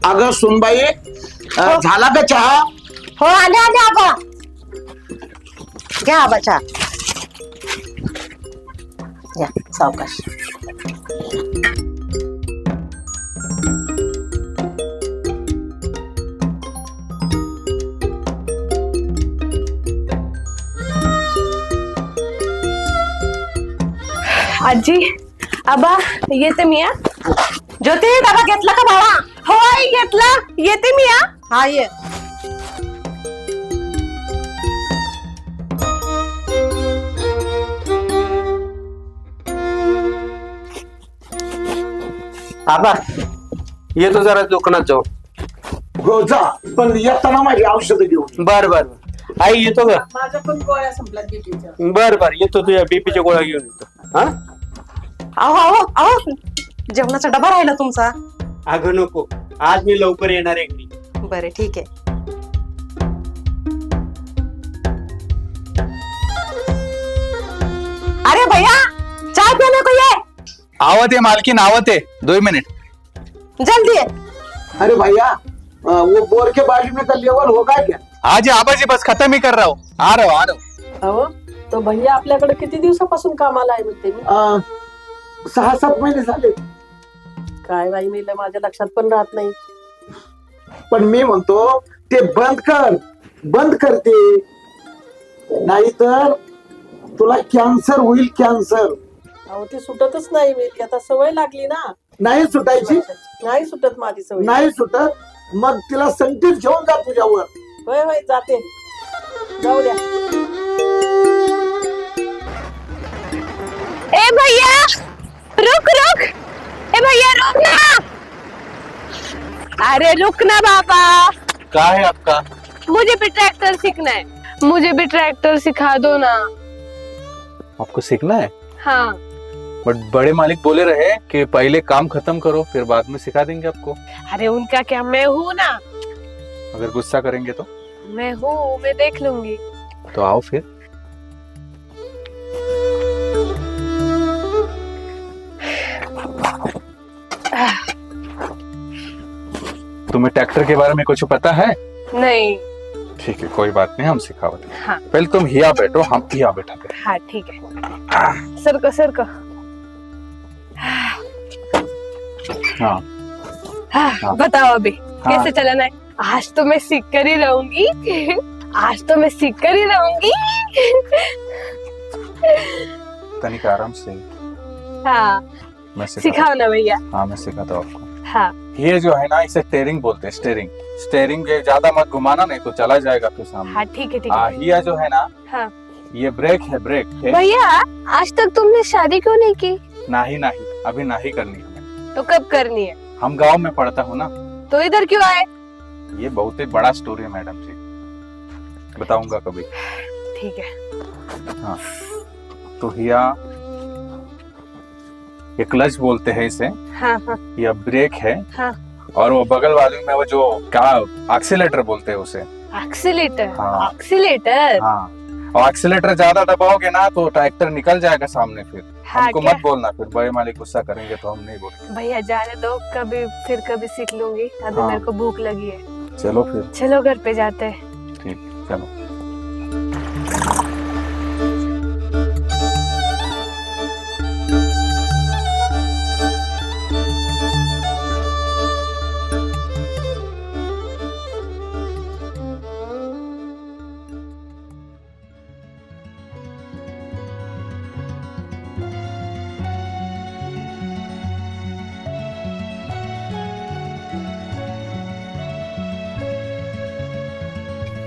अगं सुनबाई झाला का चहा? हो आले आले आबा. घ्या आबा चहा. या सावकाश. आजी आबा येते मी. ज्योती डबा घेतला का बाबा? हो आई घेतला. येते मी. हा ये. आबा येतो जरा दुकानात जाऊ. हो जा, पण येताना माझी औषधं घेऊन. बर बर आई येतो का? माझ्या पण गोळ्या संपल्यात बीपीच्या. बर बर येतो, तुझ्या बीपीच्या गोळ्या घेऊन येतो. हा अहो अहो अहो जेवणाचा डबा राहिला तुमचा. अगं नको, आज मी लवकर येणार आहे. बरे ठीक आहे. अरे भैया चाय पीने को ये. आवत है मालकिन, आवत है, 2 मिनट. जल्दी है. अरे भैया वो बोर के बाजू में का लेवल होगा क्या? आज आबा जी बस खत्म ही कर रहा हूँ. आ रहा हूँ. अहो तो भैया आपल्याकडे किती दिवसापासून कामाला आहे म्हणते मी. 6-7 महिने झाले. काय बाई मेलं, माझ्या लक्षात पण राहत नाही. पण मी म्हणतो ते बंद करते, नाहीतर तुला कॅन्सर होईल. कॅन्सर अहो ती सुटतच नाही मेली, आता सवय लागली ना. नाही सुटायची. नाही सुटत माझी सवय. नाही सुटत मग तिला संगीत घेऊन जा तुझ्यावर. होय होय जाते, जाऊ द्या. ए भैया रुक रुक. ए भैया रुक ना. अरे रुक ना बाबा, क्या है आपका? मुझे भी ट्रैक्टर सीखना है. मुझे भी ट्रैक्टर सिखा दो ना. आपको सीखना है, हाँ. बट बड़े मालिक बोले रहे कि पहले काम खत्म करो फिर बाद में सिखा देंगे आपको. अरे उनका क्या, मैं हूँ ना. अगर गुस्सा करेंगे तो मैं हूँ, मैं देख लूंगी. तो आओ फिर. तुम्हें ट्रैक्टर के बारे में कुछ पता है? नहीं. ठीक है, कोई बात नहीं, हम सिखावते. हाँ. पहले तुम हिया बैठो, हम हिया बैठाते. हाँ ठीक है. सरको सरको. हाँ हाँ. बताओ अभी हाँ. कैसे चलाना है. आज तो मैं सीख कर ही रहूंगी. आज तो मैं सीख कर ही रहूंगी. तनिक आराम से. हाँ मैं सिखाता सिखाओ ना भैया. हूँ. हाँ मैं सिखाता हूँ आपको. हाँ. ये जो है ना, इसे स्टेयरिंग बोलते हैं. स्टेयरिंग स्टेयरिंग के ज्यादा मत घुमाना, नहीं तो चला जाएगा फिर सामने. हाँ ठीक है ठीक हाँ, है. ये जो है ना, हाँ. ये ब्रेक है, ब्रेक है. भैया आज तक तुमने शादी क्यों नहीं की. नहीं नहीं, अभी नहीं करनी हमें. तो कब करनी है. हम गांव में पढ़ता हूँ ना. तो इधर क्यों आए. ये बहुत ही बड़ा स्टोरी है मैडम जी, बताऊंगा कभी. ठीक है. हाँ तो हिया, ये क्लच बोलते हैं इसे. हाँ हाँ यह ब्रेक है. हाँ. और वो बगल वाले में वो जो क्या एक्सीलेटर बोलते हैं उसे. एक्सीलेटर. हाँ. एक्सीलेटर. हाँ, और एक्सीलेटर ज्यादा दबाओगे ना तो ट्रैक्टर निकल जाएगा सामने. फिर हाँ, हमको क्या? मत बोलना, फिर बड़े मालिक गुस्सा करेंगे तो हम नहीं बोलेंगे. भैया जाने दो, कभी फिर कभी सीख लूंगी. अभी हाँ. मेरे को भूख लगी है. चलो फिर. चलो घर पे जाते हैं. ठीक, चलो.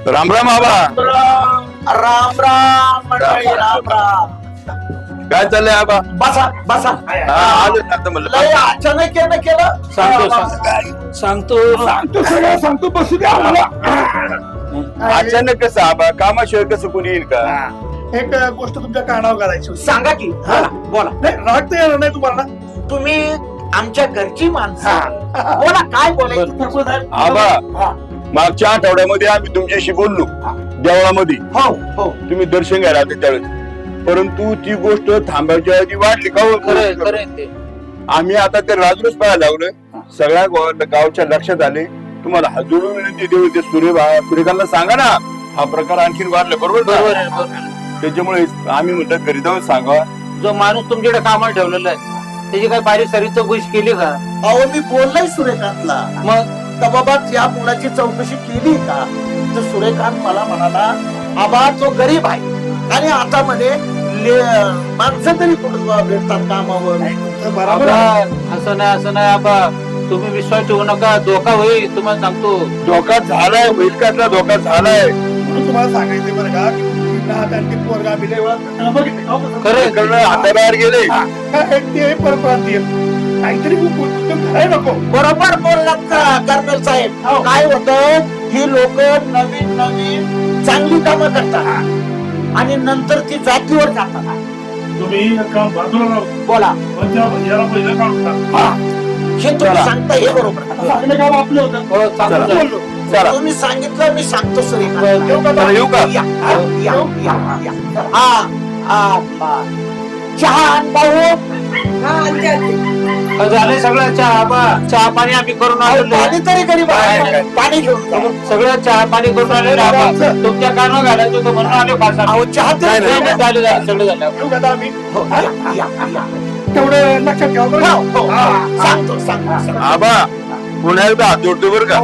राम राम आबा. राम राम मंडळी, राम राम. काय चाललंय आबा? बसा बसा. आलो ना आता म्हणलं. लय अचानक केलं. सांगतो सगळं सांगतो. बसू द्या आम्हाला. अचानक कसं आबा, कामाशिवाय कसं कोणी येईल का? एक गोष्ट तुमच्या कानावर घालायची होती. सांगा की. बोला. नाही राग तर येणार नाही तुम्हाला. तुम्ही आमच्या घरची माणसं. बोला काय बोलायचं ठरवत आहे. आबा. हा. मागच्या आठवड्यामध्ये आम्ही तुमच्याशी बोललो देवळामध्ये. हो हो. तुम्ही दर्शन घ्यायला आले त्यावेळेस, परंतु ती गोष्ट थांबायच्या आधी वाढली का हो? खरं ते. आम्ही आता ते राजूच पाहायला लागलोय. सगळ्या गावच्या लक्षात आले. तुम्हाला हात जोडून विनंती देऊ ते सूर्यकांतला सांगा ना, हा प्रकार आणखीन वाढला. बरोबर ना? त्याच्यामुळे आम्ही म्हणतो घरी जाऊन सांगा. जो माणूस तुमच्याकडे कामाला ठेवलेला आहे त्याची काय बारीक सारी चौकशी केली का? अहो मी बोललोय सूर्यकांतला, मग तर बाबा या मुलाची चौकशी केली का? तर सूर्यकांत मला म्हणाला, आबा तो गरीब आहे आणि आता मध्ये माणसं तरी कुठं भेटतात कामावर. बरोबर आहे. असं नाही आबा, तुम्ही विश्वास ठेवू नका, धोका होईल तुम्हाला सांगतो. धोका झालाय, होईल धोका झालाय. म्हणून तुम्हाला सांगायचं बरं का, की नात आणि ते पोरगा आम्ही लय वेळा बघितलं. हो का? खरं हाताबाहेर गेले. काय ते परप्रांतीय काहीतरी उद्योग करायला नको. बरोबर बोललात का कर्नल साहेब? काय होतं, ही लोक नवीन नवीन चांगली कामं करतात आणि नंतर ती जातीवर जातात. तुम्ही एक काम बाजूला राहू. बोला, पण त्या भैयाला पहिलं काढून टाक. हे तुम्ही सांगता हे बरोबर. आपलं काम आपलं होतं. हो, चांगलं झालं. बोललो. चला तुम्ही सांगितलं, मी सांगतो सूर्यकांत. चला, येऊ का? चहा आण भाऊ. झाले सगळं चहा पाणी आम्ही करून आलेलो पाणी तरी गरीब आहे, पाणी घेऊन जा. सगळं चहा पाणी करून आलेलो आबा. तुमच्या कानावर घालायचं होतं म्हणून आले फार अहो चहा तरी नाही, नाही, झालं सगळं झालं. येऊ का आता आम्ही? हो, या. तेवढं लक्षात ठेवा बरं. हो, हो. सांगतो. आबा पुन्हा एकदा हात जोडतो बरं का,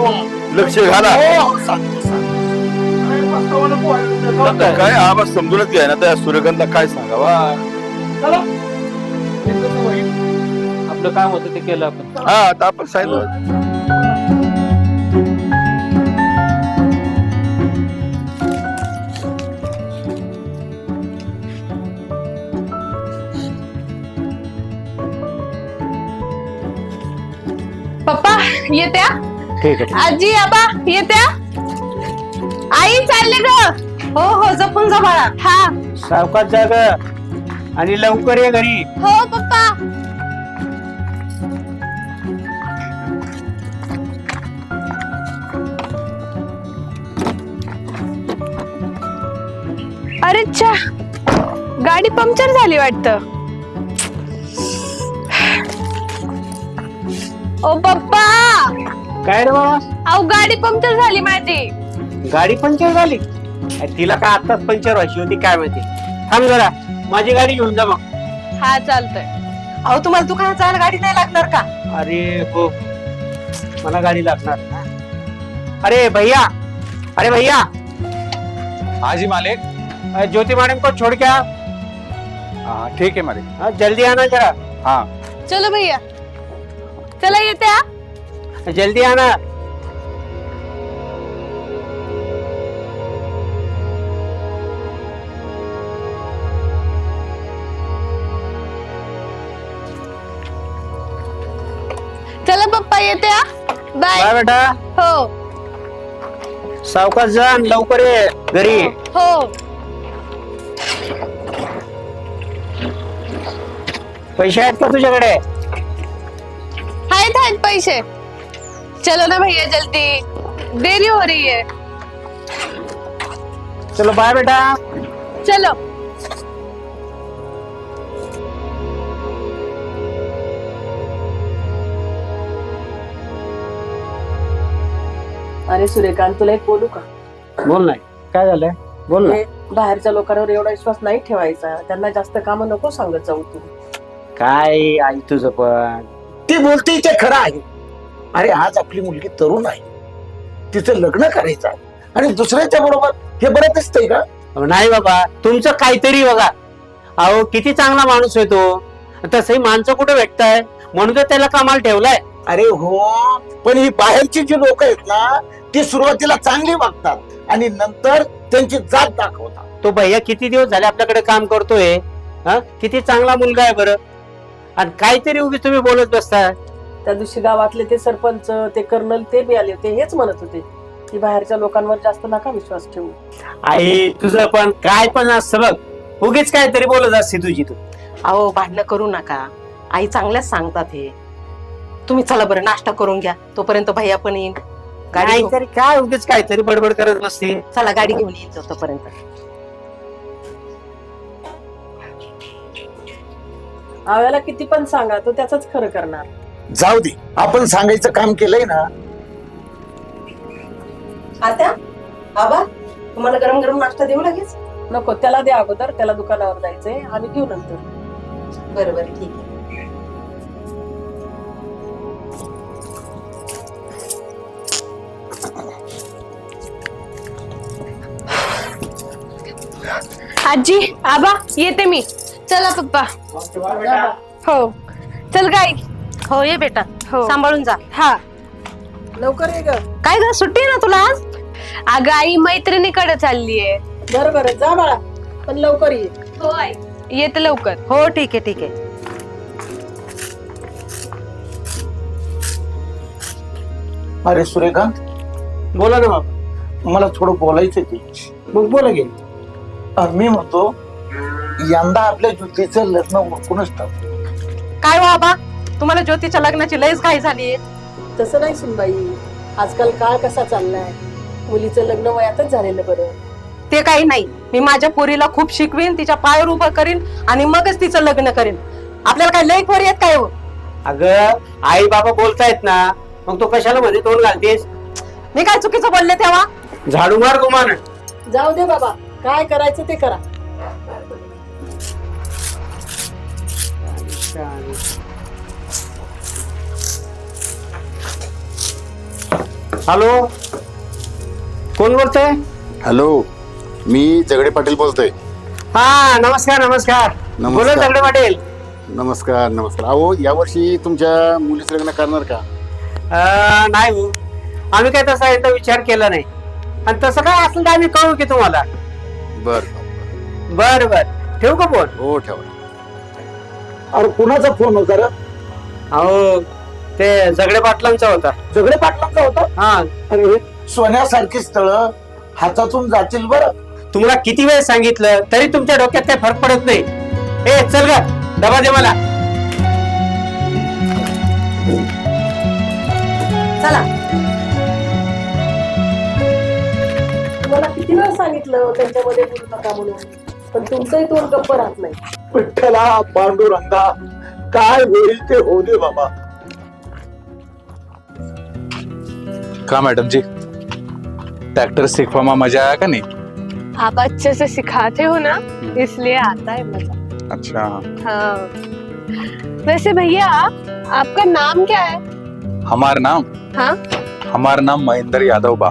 लक्ष घाला. हो, सांगतो. अरे, पस्तावा नको आहे. आता काय आबा समजूनच घ्या ना, त्या सूर्यकांतला काय सांगावा. चला. हे कसं होईल? आपलं काम होतं ते केलं आपण. हा आता आपण सांगितलं. पप्पा येत्या? ठीक आहे. आजी आबा येत्या? आई चालले ग. हो जपून जा बाळा. हा सावकाश जाग आणि लवकर ये घरी. हो पप्पा. अरे च्छा, गाडी पंक्चर झाली वाटतं. ओ पप्पा, काय रे बाबा, अहो गाडी पंक्चर झाली माझी. गाडी पंक्चर झाली? तिला काय आताच पंक्चर व्हायची होती काय माहिती. थांब जरा, माझी गाडी घेऊन जा मग. हा चालतंय. अहो तुम्हाला दुकानात जायला गाडी नाही लागणार का? अरे हो, मला गाडी लागणार. अरे भैया, हाँ जी मालिक. ज्योति मैडम को छोड़ के आ. हाँ ठीक है मालिक. जल्दी आना जरा. हाँ चलो भैया, चला येत्या. जल्दी आना. चला पप्पा येत्या. बाय. बाय बेटा, हो सावकाश जा आणि लवकर ये घरी. हो. पैसे आहेत का तुझ्याकडे? आहेत पैसे. चलो ना भैया जल्दी, देरी हो रही है. चलो बाय बेटा. चलो. अरे सूर्यकांत, तुला एक बोलू का? बोल नाही, काय झालंय? बोल ना. हे बाहेरच्या लोकांवर एवढा विश्वास नाही ठेवायचा. त्यांना जास्त काम नको सांगत जाऊ तू. काय आई तुझं पण. ती बोलते ते खरं आहे. अरे आज आपली मुलगी तरुण आहे, तिचं लग्न करायचं आहे आणि दुसऱ्याच्या बरोबर हे बरं दिसतंय का? नाही बाबा, तुमचं काहीतरी बघा. अहो किती चांगला माणूस आहे तो. तसंही माणसं कुठे भेटताय, म्हणून तर त्याला कामाला ठेवलाय. अरे हो, पण ही बाहेरची जी लोक आहेत ना, ती सुरुवातीला चांगली वागतात आणि नंतर त्यांची जात दाखवतात. तो भैया किती दिवस झाले आपल्याकडे काम करतोय. किती चांगला मुलगा आहे बरं. आणि काहीतरी उगीच तुम्ही बोलत बसताय. त्या दिवशी गावातले ते सरपंच, ते कर्नल, ते बी आले होते. हेच म्हणत होते की बाहेरच्या लोकांवर जास्त नका विश्वास ठेवू. आई तुझं पण काय पण असतं बघ, उगीच काहीतरी बोलत असते तुझी तू. अहो भांडणं करू नका, आई चांगल्याच सांगतात हे. तुम्ही चला बरं नाश्ता करून घ्या, तोपर्यंत भैया पण येईन. गाडी घेऊन- काहीतरी काय उगीच काहीतरी बडबड करत नसते. चला गाडी घेऊन येईन तोपर्यंत. आव्याला किती पण सांगा, तो त्याच खरं करणार. जाऊ दे, आपण सांगायचं काम केलंय ना. आता आबा तुम्हाला गरम गरम नाश्ता देऊ लागेल. नको, त्याला द्या अगोदर, त्याला दुकानावर जायचंय, आम्ही घेऊ नंतर. बरं बरं ठीक आहे. आजी आबा येते मी. चला पप्पा. हो चल गाई. हो ये बेटा, हो. सांभाळून जा. हा लवकर ये ग. काय ग सुट्टी आहे ना तुला आज? अगं आई मैत्रिणीकडे चाललीये. बरं बरं, जा बाळा, पण लवकर ये. हो आई येते लवकर. हो ठीक आहे ठीक आहे. अरे सूर्यकांत, बोला ना बाबा. मला थोडं बोलायचं ते. मग बोला की. मी म्हणतो यंदा आपल्या ज्योतीचं लग्न उरकूनच टाकू. काय हो आबा, तुम्हाला ज्योतीच्या लग्नाची लयच घाई झाली. तसं नाही सुनबाई, आजकाल काळ कसा चाललाय, मुलीचं लग्न वयातच झालेलं बरं. ते काही नाही, मी माझ्या पोरीला खूप शिकवीन, तिच्या पायावर उभं करीन आणि मगच तिचं लग्न करीन. आपल्याला काय लय पोरी आहेत काय हो? अगं आई बाबा बोलतायत ना, मग तो कशाला मध्ये तोंड घालतेस? मी काय चुकीचं बोलले तेव्हा? झाडू मार गुमान. जाऊ दे बाबा, काय करायचं ते करा. हॅलो, कोण बोलतोय? हॅलो, मी जगडे पाटील बोलतोय. हा नमस्कार नमस्कार. नमस्कार. बोला जगडे पाटील. नमस्कार नमस्कार. अहो यावर्षी तुमच्या मुलीचं लग्न करणार का? नाही हो, आम्ही काय तसा एकदा विचार केला नाही, आणि तसं काय असेल तर आम्ही कळू की तुम्हाला. बर बर बर, ठेवू का फोन? हो ठेवा. अरे कुणाचा फोन होता रे? अहो ते जगडे पाटलांचा होता. झगडे पाटलांचा होता? हा. अरे सोन्यासारखी स्थळ हातातून जातील बरं. तुम्हाला किती वेळ सांगितलं तरी तुमच्या डोक्यात काही फरक पडत नाही. ए चल ग, डबा दे मला. चला. तुम्हाला किती वेळ सांगितलं त्यांच्यामध्ये बोलू नका म्हणून, पण तुमचंही तोंड गप्प राहत नाही. विठ्ठला पांडुरंगा, काय होईल ते होऊ दे बाबा. का मैडम जी, ट्रैक्टर सीखवा में मजा आया का नहीं? आप अच्छे से सिखाते हो ना, इसलिए आता है मजा. अच्छा. हाँ वैसे भैया आपका नाम क्या है? हमारा नाम? हाँ हमारा नाम महेंद्र यादव बा.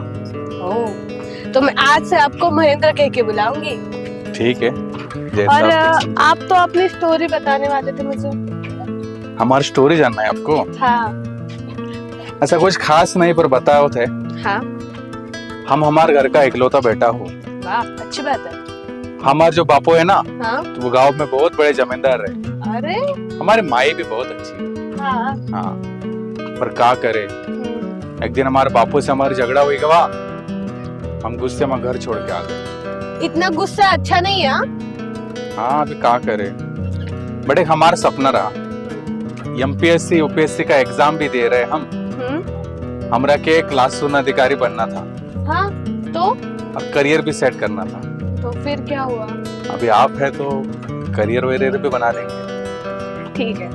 तो मैं आज से आपको महेंद्र कह के बुलाऊंगी. ठीक है. और आप तो अपनी स्टोरी बताने वाले थे मुझे. हमारी स्टोरी जानना है आपको? हाँ. ऐसा कुछ खास नहीं, पर बताओ थे. हाँ. हम हमारे घर का इकलौता बेटा हो. वाह अच्छी बात है. हमारे जो बापू है ना, हाँ. तो वो गांव में बहुत बड़े जमींदार रहे. अरे हमारी माई भी बहुत अच्छी है. हाँ. हाँ, पर क्या करे, एक दिन हमारे बापू से हमारी झगड़ा हुई गवा, हम गुस्से में घर छोड़ के आ गए. इतना गुस्सा अच्छा नहीं है. हाँ अभी क्या करे, बट एक हमारा सपना रहा, एमपीएससी यूपीएससी का एग्जाम भी दे रहे हम. हमरा के क्लास 1 अधिकारी बनना था. हाँ तो और करियर भी सेट करना था. तो फिर क्या हुआ? अभी आप है तो करियर वरियर भी बना लेंगे. ठीक है,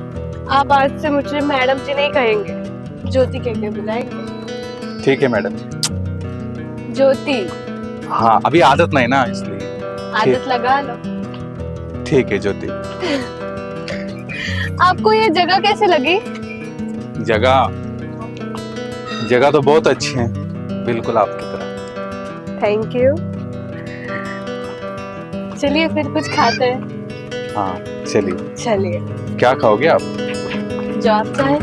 आप आज से मुझे मैडम जी नहीं कहेंगे, ज्योति कह के बुलाएंगे. ठीक है मैडम. ज्योति. हाँ अभी आदत नहीं ना, इसलिए. आदत लगा लो. ठीक है ज्योति. आपको ये जगह कैसे लगी? जगह तो बहुत अच्छी है, बिल्कुल आपकी तरह. Thank you. चलिए फिर कुछ खाते हैं. हाँ चलिए. चलिए. क्या खाओगे आप? जो आप चाहे.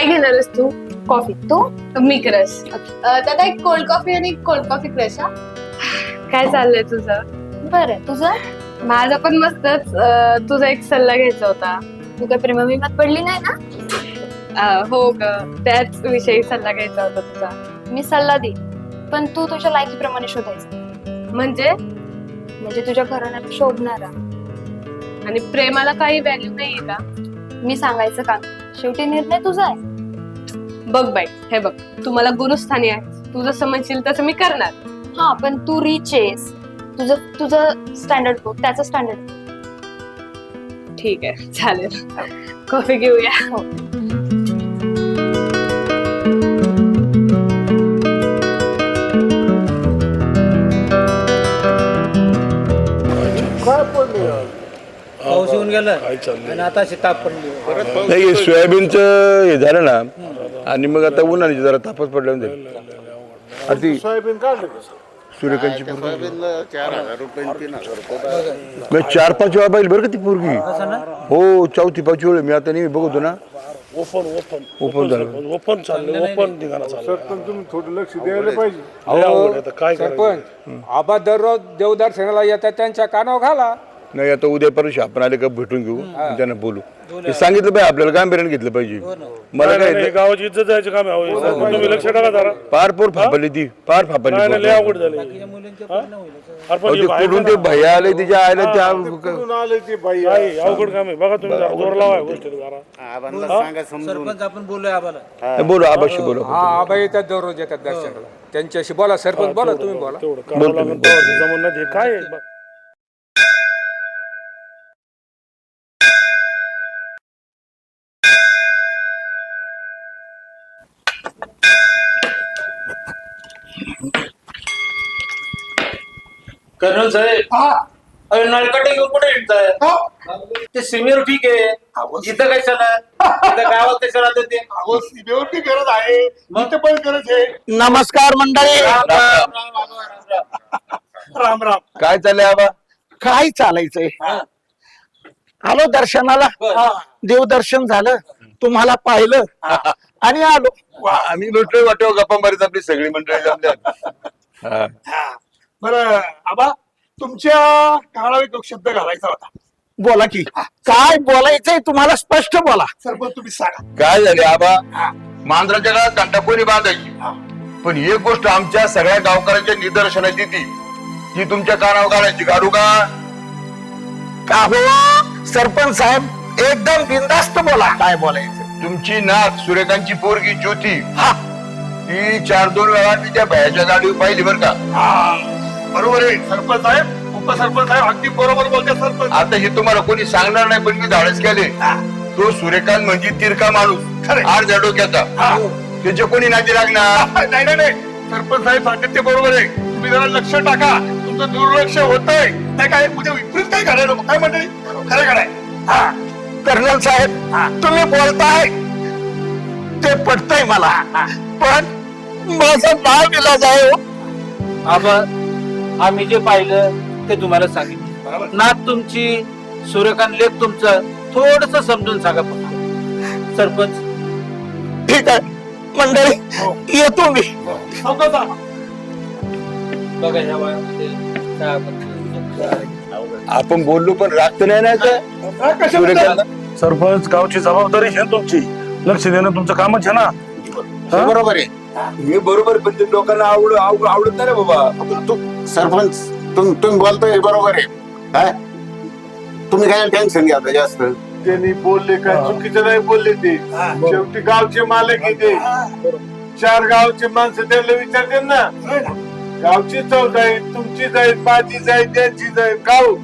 काय घेणारस तू? कॉफी तू? मी क्रश. दादा एक कोल्ड कॉफी आणि कोल्ड कॉफी क्रश हा. काय चाललंय तुझं? बरं तुझं? माझा पण मस्तच. तुझा एक सल्ला घ्यायचा होता. तू काय प्रेमाविमात पडली नाही ना? हो ग, त्याच विषयी सल्ला घ्यायचा होता तुझा. मी सल्ला दे, पण तू तुझ्या लायकीप्रमाणे शोधायचं. म्हणजे तुझ्या घराण्यात शोभणारा. आणि प्रेमाला काही व्हॅल्यू नाहीये का? मी सांगायचं काम, शेवटी निर्णय तुझा आहे. बघ बाई, हे बघ, तू मला गुरुस्थानी आहे, तू जसं म्हणशील तसं मी करणार. हा पण तू रिच आहेस, तुझं स्टँडर्ड बघ, त्याचं स्टँडर्ड. ठीक आहे, चालेल. कॉफी घेऊया. पाऊस येऊन गेला आणि आता अशी ताप पडली. नाही सोयाबीनचं हे झालं ना आणि मग आता उन्हाळ्याची जरा तापच पडल्या ती सोयाबीन काढलं सूर्यकांतची सोयाबीनला 4,000 रुपये 3,000 रुपये. 4-5 वेळा पाहिजे बरं का ती पोरगी. हो 4-5 वेळ मी आता नेहमी बघतो ना. ओपन झालं चाललं, ओपन निघाला चाललं. तुम्ही थोडं लक्ष द्यायला पाहिजे. काय सरपंच आबा दररोज देवदर्शनाला येतात, त्यांच्या कानावर घाला. नाही आता उद्या परत आपण आले का भेटून घेऊ आणि त्यांना बोलू. हे सांगितलं पाहिजे आपल्याला गांभीर्याने घेतलं पाहिजे. मला काय गावाची इज्जत जायचं काम आहे. तुम्ही लक्ष टाका जरा. पार फापली ती पार फापली. अवघड झाली. कुठून ते भैया आले तिच्या आयला त्या आले ते बाई अवघड काम आहे. बघा तुम्ही जरा जोर लावा गोष्टीला जरा. सरपंच आपण बोलूया आबाला. बोलू आबाशी बोलू. हा आबा येतात दररोज येतात दर्शनाला, त्यांच्याशी बोला. सरपंच बोला, तुम्ही बोला. जमून नाही काय आहे? कर्नल साहेब, अरे नळकटे घेऊन कुठे हिंडताय? ते सीमेवर ठीक आहे, इथं काय चालू आहे? इथं गावात कशा राहतात ते? सीमेवरती गरज आहे, इथे पण गरज आहे. नमस्कार मंडळी. राम राम. काय चाललंय आबा? काय चालायचंय? आलो दर्शनाला, देवदर्शन झालं, तुम्हाला पाहिलं आणि आलो. आम्ही भेटलोय वाटेवर गप्पा मारीत आपली सगळी मंडळी जमल्यात. बरं आबा, तुमच्या काळावर एक शब्द घालायचा होता. बोला की काय बोलायचंय तुम्हाला, स्पष्ट बोला. सरपंच तुम्ही सांगा. काय झाले आबा? मांजराच्या काळात कांटा कोणी बांधायची, पण एक गोष्ट आमच्या सगळ्या गावकऱ्यांच्या निदर्शनात येते, ती तुमच्या कानावर घालायची. काढू का? हो सरपंच साहेब, एकदम बिनधास्त बोला. काय बोलायचं? तुमची नात सूर्यकांतची पोरगी ज्योती, ती 4-2 वेळा मी त्या भयाच्या गाडीवर पाहिली बरं का. बरोबर आहे सरपंच साहेब, उपसरपंच साहेब अगदी बरोबर बोलते सरपंच. आता हे तुम्हाला कोणी सांगणार नाही, पण मी धाडस केले. तो सूर्यकांत म्हणजे तिरका माणूस, अर्ध्या डोक्याचा. त्याच्या कोणी नाती लागणार नाही. सरपंच साहेब सांगत ते बरोबर आहे. तुम्ही जरा लक्ष टाका, तुमचं दुर्लक्ष होतंय. नाही काय उद्या विपरीत काय घडायला काय मंडळी? खरं घडाय. कर्नल साहेब, तुम्ही बोलताय ते पटतंय मला, पण माझं नाव विलाज आहे. आबा, आम्ही जे पाहिलं ते तुम्हाला सांगितलं. नात तुमची, सूर्यकांत लेख तुमचं, थोडस समजून सांगा फक्त. सरपंच ठीक आहे मंडळी, येतो मी. बघा ह्या वयामध्ये आपण बोललो पण राखत नाही ना. सरपंच गावची जबाबदारी आहे तुमची, लक्ष देणं तुमचं कामच आहे ना. बरोबर आहे. हे बरोबर, पण ते लोकांना आवडत नाही रे बाबा. सरपंच तुम्ही बोलतोय बरोबर आहे. काय तुम्ही काय टेन्शन घ्या जास्त. त्यांनी बोलले काय चुकीचं नाही बोलले ते. शेवटी गावचे मालक येते, 4 गावचे माणसं त्यांना विचारते ना. गावची चव जाईल, तुमची जाईल, माझी जाईल, त्यांची जाईल. गाव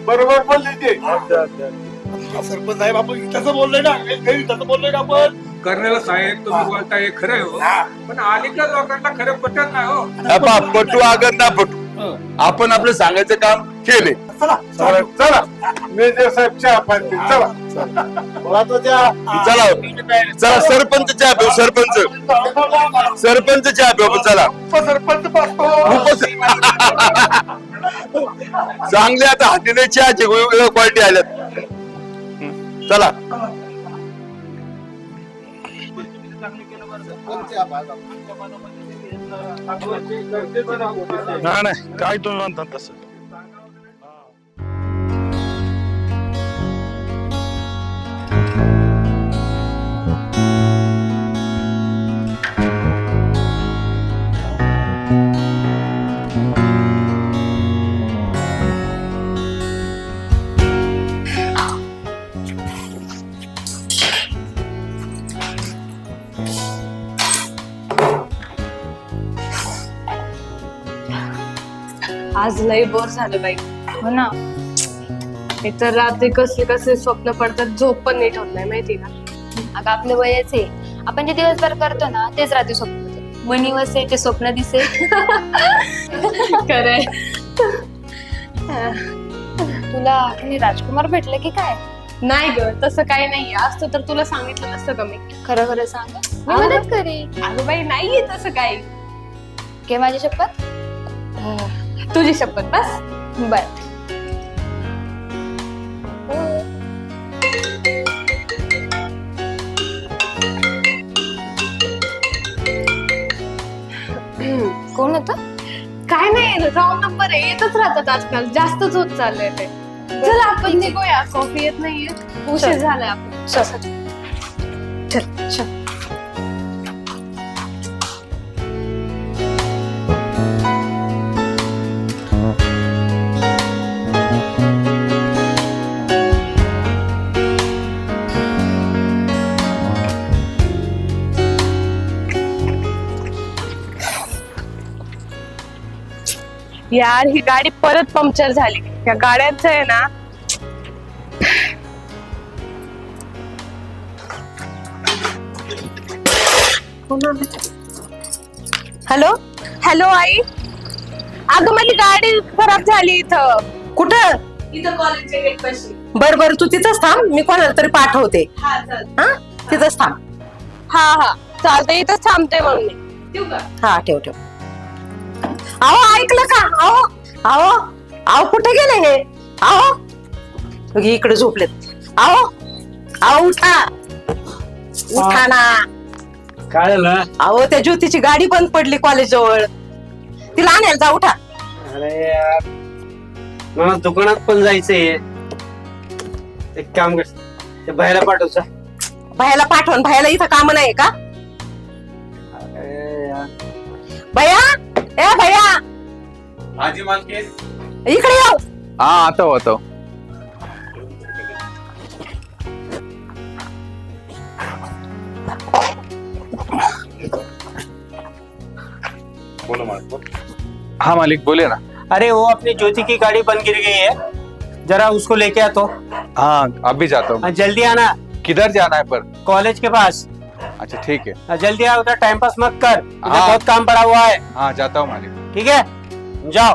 बरोबर बोलले ते. सरपंच साहेब, आपण तसं बोललोय ना, तसं बोललोय ना आपण. कर्नल साहेब तुम्ही बोलताय खरं हो, पण अलीकडे लोकांना खरं पटत नाही हो. पटू अगर ना पटू, आपण आपलं सांगायचं काम केले. चला मेजर साहेब चहा पाहिजे. चला चला चला, सरपंच चहा पिऊ. सरपंच चहा पिऊ. चला सरपंच चांगले आता हातीने चहाचे क्वालिटी आल्यात. चला नाही काय तुम्ही म्हणतात तसं. आज लई बोर झालं बाई. हो ना. इतर रात्री कसले कसले स्वप्न पडतात, झोप पण नीट होत नाही माहिती का. अगं आपलं वयच आहे. आपण जे दिवसभर करतो ना तेच रात्री स्वप्न होते. मनी वसे ते स्वप्न दिसे. खरंय. तुला कोणी राजकुमार भेटलं की काय? नाही ग, तसं काही नाही. असतं तर तुला सांगितलं नसतं का मी. खरं खरं सांग, मी मदत करी. अगं बाई नाहीये तसं काही. घे माझी शपथ. तुझी शपथ बस. बर. कोण होत? काय नाही, रॉंग नंबर आहे. येतच राहतात आजकाल, जास्तच होत चाललंय ते. चल आपण निघूया, कॉफी येत नाहीये, उशीर झालाय आपण. चल चल. यार ही गाडी परत पंक्चर झाली. या गाड्यांचं आहे ना. हॅलो हॅलो आई. अगं माझी गाडी खराब झाली इथं. कुठं? इथं कॉलेजच्या गेट पाशी. बर तू तिथंच थांब, मी कोणाला तरी पाठवते. हा चल. हा तिथंच थांब. हा चालतंय, इथंच थांबते मग मी. ठेवू का? हा ठेव. अहो ऐकलं का? अहो अहो अहो कुठे गेले हे? अहो इकडे झोपलेत. अहो उठा उठा ना. काय झालं? अहो त्या ज्योतीची गाडी बंद पडली कॉलेज जवळ, तिला आणायला जा. उठा. अरे यार, मला दुकानात पण जायचंय. एक काम कर, ते बाहेर पाठवचा. भैयाला पाठवून. भैयाला इथं काम नाही का? भैया ए भैया हाजी मालकीन. इकडे येऊ. हाँ आता हो. बोलो मालिक. हाँ मालिक बोले ना. अरे वो अपनी ज्योति की गाड़ी बंद गिर गई है, जरा उसको लेके आ तो. हाँ अभी जाता हूँ. जल्दी आना. किधर जाना है पर? कॉलेज के पास. अच्छा ठीक है. जल्दी आ, उधर टाइम पास मत कर. इधर हाँ। बहुत काम पड़ा हुआ है. हाँ जाता हूँ मालिक. ठीक है, जाओ.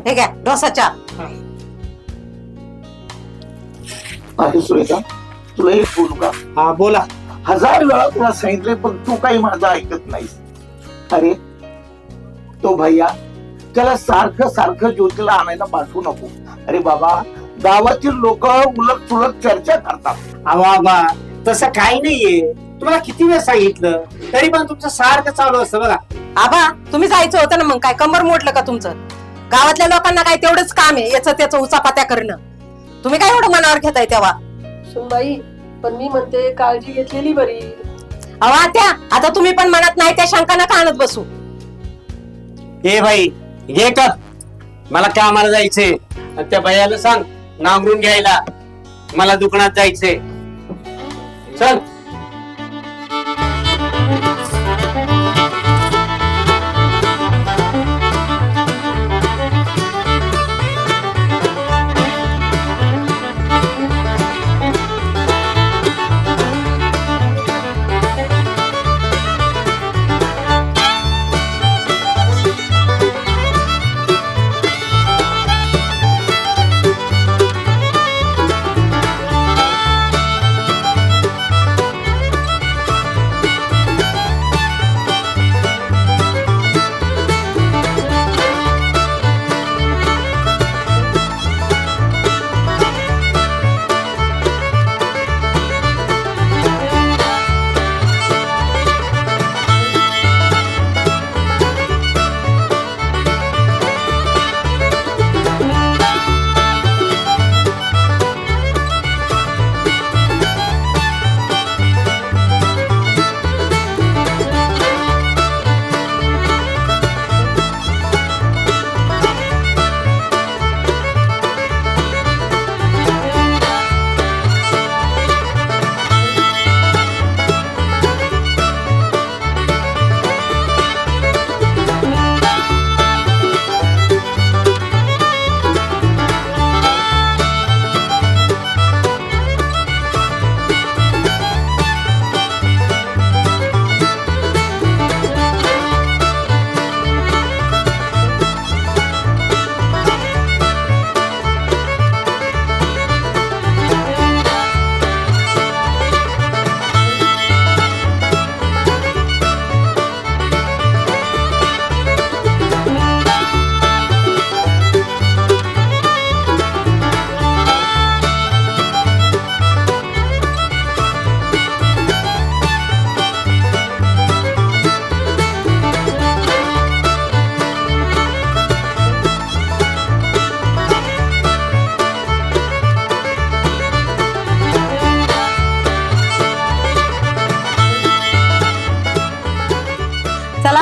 हे घ्या डोसा चहा. अरे सुरेखा, तुला एक बोलू का? हाँ बोला. 1000 वेळा तुला सांगितलंय पण तू काही माझं ऐकत नाहीस. अरे तो भैया, त्याला सारखं सारखं ज्योतीला आणायला पाठवू नको. अरे बाबा, गावातील लोक उलट सुलट चर्चा करतात. बाबा तसं काही नाहीये. तुम्हाला किती वेळ सांगितलं तरी पण तुमचं सारखं चालू असतं बघा. आबा तुम्ही जायचं होतं ना, मग काय कंबर मोडलं का तुमचं? गावातल्या लोकांना काय तेवढंच काम आहे याचं त्याचं उचापात्या करणं. तुम्ही काय एवढं मनावर घेताय तेव्हा? सुनबाई, पण मी म्हणते काळजी घेतलेली बरी. अहो आत्या, आता तुम्ही पण मनात नाही त्या शंका नका आणत बसू. ए भाई घे कर, मला कामाला जायचंय. आणि त्या भैयाला सांग नांगरून घ्यायला, मला दुकानात जायचंय. चल.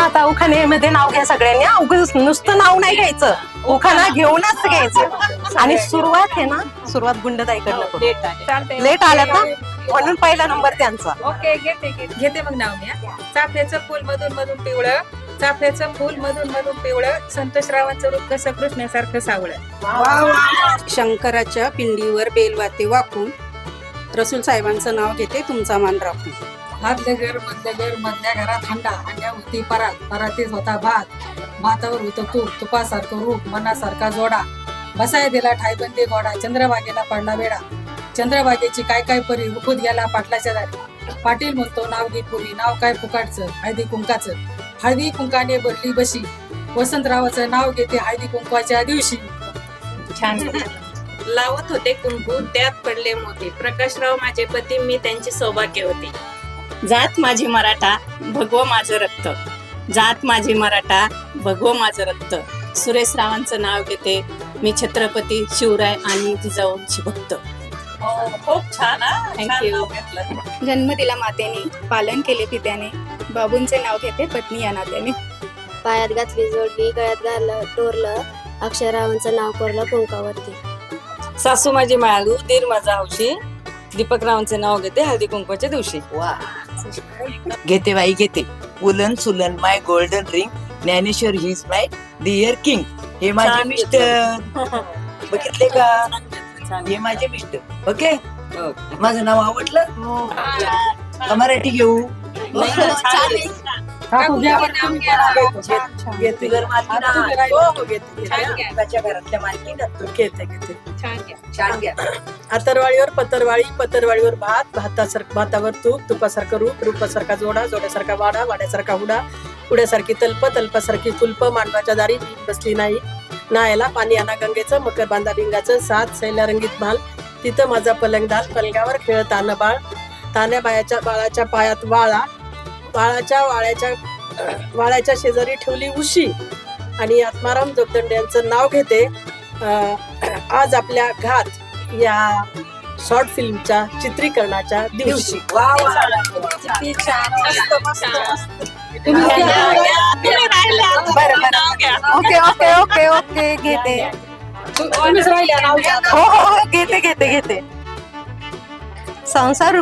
आता उखाण्यामध्ये नाव घ्या सगळ्यांनी. उगाच नुसतं नाव नाही घ्यायचं, उखाणा घेऊनच घ्यायचं. आणि सुरुवात आहे ना, सुरुवात गुंडताईकडनं करू. लेट आल्यात ना, म्हणून पहिला नंबर त्यांचा. ओके, घेते मग नाव घ्या. चाफ्याचं फूल मधून मधून पिवळं, चाफ्याचं फूल मधून मधून पिवळं, संतोषरावांचं रूप कसं कृष्णासारखं सावळं. शंकराच्या पिंडीवर बेलवाते वाकून, रसूल साहेबांचं नाव घेते तुमचा मान राखून. मधल्या मधल्या घरात हांडा, हांड्या होती परात, परातीत होता भात, भातावर होतं तूप, तुपासारखं रूप, मनासारखा जोडा, बसाय दिला ठायबंदी गोडा, चंद्रबागेला पडला वेडा, चंद्रबागेची काय काय परी, उखूत गेला पाटलाच्या दारी, पाटील म्हणतो नाव घे पुरी, नाव काय फुकाटचं, हळदी कुंकाचं, हळदी कुंकाने भरली बशी, वसंतरावाचं नाव घेते हळदी कुंकवाच्या दिवशी. छान. लावत होते कुंकू, त्यात पडले मोती, प्रकाशराव माझे पती, मी त्यांची सौभाग्य होती. जात माझी मराठा, भगव माझं रक्त, जात माझी मराठा, भगव माझं रक्त, सुरेश रावांचं नाव घेते मी, छत्रपती शिवराय आणि जिजाऊंची भक्त. खूप छान. थँक्यू. जन्म दिला मातेने, पालन केले पित्याने, बाबूंचे नाव घेते पत्नी या नात्याने. पायात घातली जोडली, गळ्यात घाललं टोरलं, अक्षररावांचं नाव कोरलं कुंकावरती. सासू माझी माळू, दीर माझा हौशी, दीपकरावांचे नाव घेते हळदी कुंकवाच्या दिवशी. घेते बाई घेते, उलन सुलन my golden ring, Dnyaneshwar he is my dear king. हे माझे मिस्टर, बघितले का? हे माझे मिस्टर. ओके, माझं नाव आवडलं का? मराठी घेऊ? आतरवाळीवर पतरवाळी, पतरवाळीवर भात, भातावर तूप, तुपासारखं रूप, रूपासारखा जोडा, जोड्यासारखा वाडा, वाड्यासारखा हुडा, हुड्यासारखी तल्प, तल्पासारखी कुल्प, मांडवाच्या दारी बसली नाही, नायाला पाणी आणा गंगेचं, मकर बांधा भिंगाचं, सात सैला रंगीत भाल, तिथं माझा पलंग दाल, पलंगावर खेळ तान बाळ, तान्या बायाच्या बाळाच्या पायात वाळा, वाळ्याच्या शेजारी ठेवली उशी. आणि आत्माराम जोगदंडे यांचं नाव घेते आज आपल्या घात या शॉर्ट फिल्मच्या चित्रीकरणाच्या दिवशी. ओके ओके ओके ओके, घेते. हो, घेते. संसार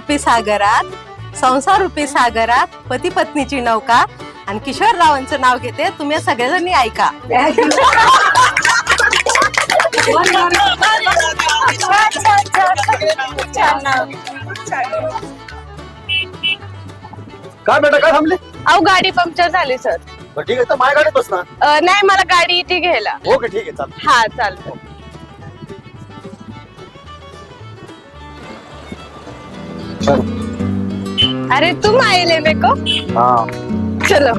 रूपी सागरात पती पत्नीची नौका, आणि किशोररावांचं नाव घेते, तुम्ही सगळेजणी ऐका. काय बेटा, काय थांबले? अहो गाडी पंक्चर झाली सर. ठीक आहे, तर माझ्या गाडीत बस ना. नाही, मला गाडी इथे घ्यायला. ओके, ठीक आहे, चालेल. हा, चालतं. अरे तुम आए लेने को? हाँ. चलो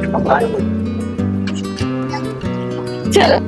चलो.